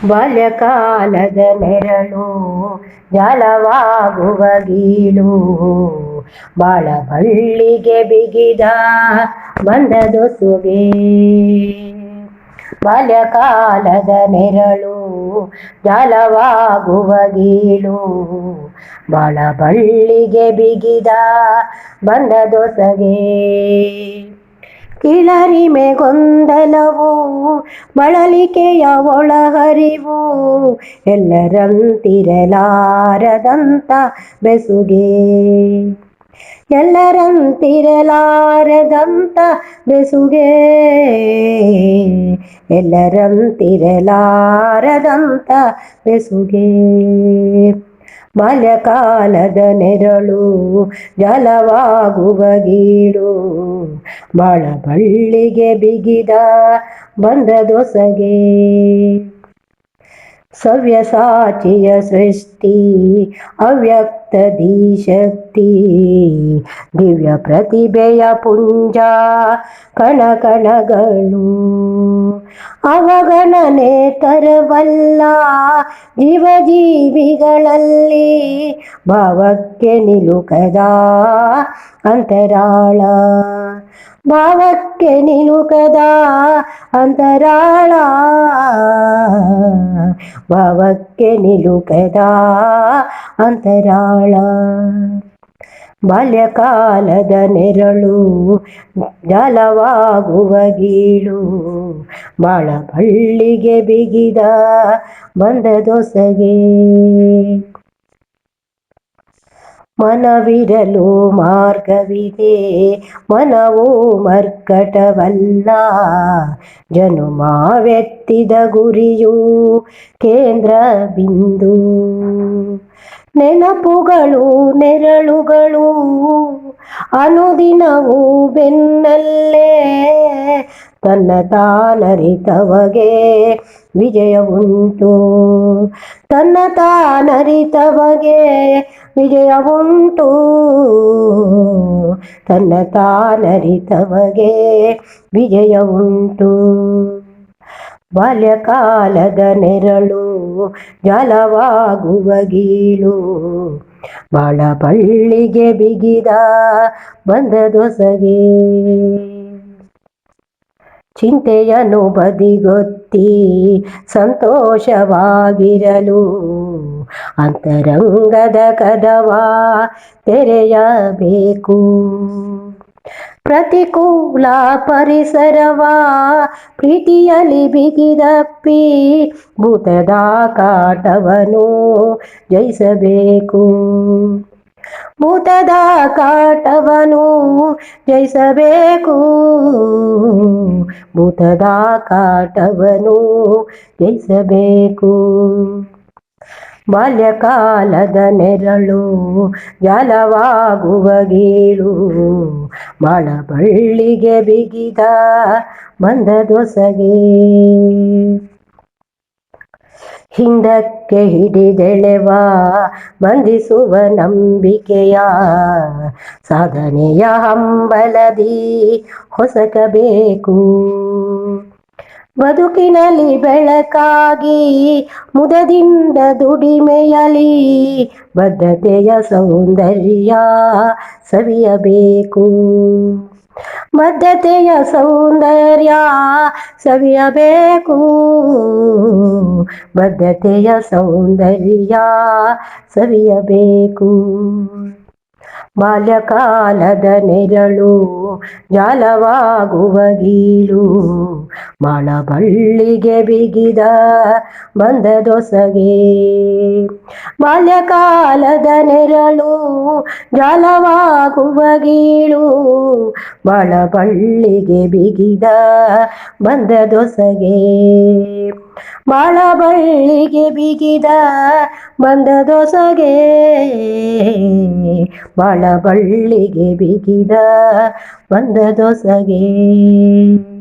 ಬಾಲ್ಯಕಾಲದ ನೆರಳು ಜಾಲವಾಗುವ ಗೀಳು ಬಾಳ ಬಳ್ಳಿಗೆ ಬಿಗಿದ ಬಂದದೊಸುಗೆ. ಬಾಲ್ಯಕಾಲದ ನೆರಳು ಜಾಲವಾಗುವ ಗೀಳು ಬಾಳ ಬಳ್ಳಿಗೆ ಬಿಗಿದ ಬಂದದೊಸಗೆ. ಕಿಳರಿಮೆ ಗೊಂದಲವು ಬಳಲಿಕೆಯ ಒಳಹರಿವು ಎಲ್ಲರಂತಿರಲಾರದಂತ ಬೆಸುಗೆ. ಎಲ್ಲರಂತಿರಲಾರದಂತ ಬೆಸುಗೆ. ಎಲ್ಲರಂತಿರಲಾರದಂತ ಬೆಸುಗೆ. ಬಾಲ್ಯಕಾಲದ ನೆರಳು ಜಾಲವಾಗುವ ಗೀಳು ಬಾಳ ಬಳ್ಳಿಗೆ ಬಿಗಿದ ಬಂದದೊಸಗೆ. ಸವ್ಯಸಾಚಿಯ ಸೃಷ್ಟಿ ಅವ್ಯಕ್ತ ಧೀಶಕ್ತಿ ದಿವ್ಯ ಪ್ರತಿಭೆಯ ಪುಂಜ ಕಣಕಣಗಳು ಅವಗಣನೆ ತರಬಲ್ಲ ಜೀವಜೀವಿಗಳಲ್ಲಿ ಭಾವಕ್ಕೆ ನಿಲುಕದ ಅಂತರಾಳ. ಭಾವಕ್ಕೆ ನಿಲುಕದ ಅಂತರಾಳ. ಭಾವಕ್ಕೆ ನಿಲುಕದ ಅಂತರಾಳ. ಬಾಲ್ಯಕಾಲದ ನೆರಳು ಜಾಲವಾಗುವ ಗೀಳು ಬಾಳ ಬಳ್ಳಿಗೆ ಬಿಗಿದ ಬಂದದೊಸಗೆ. ಮನವಿರಲು ಮಾರ್ಗವಿದೆ ಮನವು ಮರ್ಕಟವಲ್ಲ. ಜನುಮಾವೆತ್ತಿದ ಗುರಿಯು ಕೇಂದ್ರ ಬಿಂದು. ನೆನಪುಗಳು ನೆರಳುಗಳು ಅನುದಿನವೂ ಬೆನ್ನಲ್ಲೇ ತನ್ನ ತಾನರಿತವಗೆ ವಿಜಯ ಉಂಟು. ತನ್ನ ತಾನರಿತವಗೆ ವಿಜಯ ಉಂಟು. ತನ್ನ ತಾನರಿತವಗೆ ವಿಜಯ ಉಂಟು. ಬಾಲ್ಯಕಾಲದ ನೆರಳು ಜಾಲವಾಗುವ ಗೀಳು ಬಾಳ ಬಳ್ಳಿಗೆ ಬಿಗಿದ ಬಂದದೊಸಗೆ. ಚಿಂತೆಯನ್ನು ಬದಿಗೊತ್ತಿ ಸಂತೋಷವಾಗಿರಲು ಅಂತರಂಗದ ಕದವ ತೆರೆಯಬೇಕು. ಪ್ರತಿಕೂಲ ಪರಿಸರವ ಪ್ರೀತಿಯಲ್ಲಿ ಬಿಗಿದಪ್ಪಿ ಭೂತದ ಕಾಟವನ್ನು ಜಯಿಸಬೇಕು. ಭೂತದ ಕಾಟವನ್ನು ಜಯಿಸಬೇಕು. ಭೂತದ ಕಾಟವನ್ನು ಜಯಿಸಬೇಕು. ಬಾಲ್ಯಕಾಲದ ನೆರಳು ಜಾಲವಾಗುವ ಗೀಳು ಬಾಳ ಬಳ್ಳಿಗೆ ಬಿಗಿದ ಬಂದದೊಸಗೆ. ಹಿಂದಕ್ಕೆ ಹಿಡಿದೆಳೆವ ಬಂಧಿಸುವ ನಂಬಿಕೆಯ ಸಾಧನೆಯ ಹಂಬಲದಿ ಹೊಸಕಬೇಕು. ಬದುಕಿನಲ್ಲಿ ಬೆಳಕಾಗಿ ಮುದದಿಂದ ದುಡಿಮೆಯಲಿ ಬದ್ಧತೆಯ ಸೌಂದರ್ಯ ಸವಿಯಬೇಕು. ಬದ್ಧತೆಯ ಸೌಂದರ್ಯ ಸವಿಯಬೇಕು. ಬದ್ಧತೆಯ ಸೌಂದರ್ಯ ಸವಿಯಬೇಕು. ಬಾಲ್ಯಕಾಲದ ನೆರಳು ಜಾಲವಾಗುವ ಗೀಳು ಬಾಳ ಬಳ್ಳಿಗೆ ಬಿಗಿದ ಬಂದದೊಸಗೆ. ಬಾಲ್ಯಕಾಲದ ನೆರಳು ಜಾಲವಾಗುವ ಗೀಳು ಬಾಳ ಬಳ್ಳಿಗೆ ಬಿಗಿದ ಬಂದದೊಸಗೆ. ಬಾಳ ಬಳ್ಳಿಗೆ ಬಿಗಿದ ಬಂದದೊಸಗೆ. ಬಾಳ ಬಳ್ಳಿಗೆ ಬಿಗಿದ ಬಂದದೊಸಗೆ.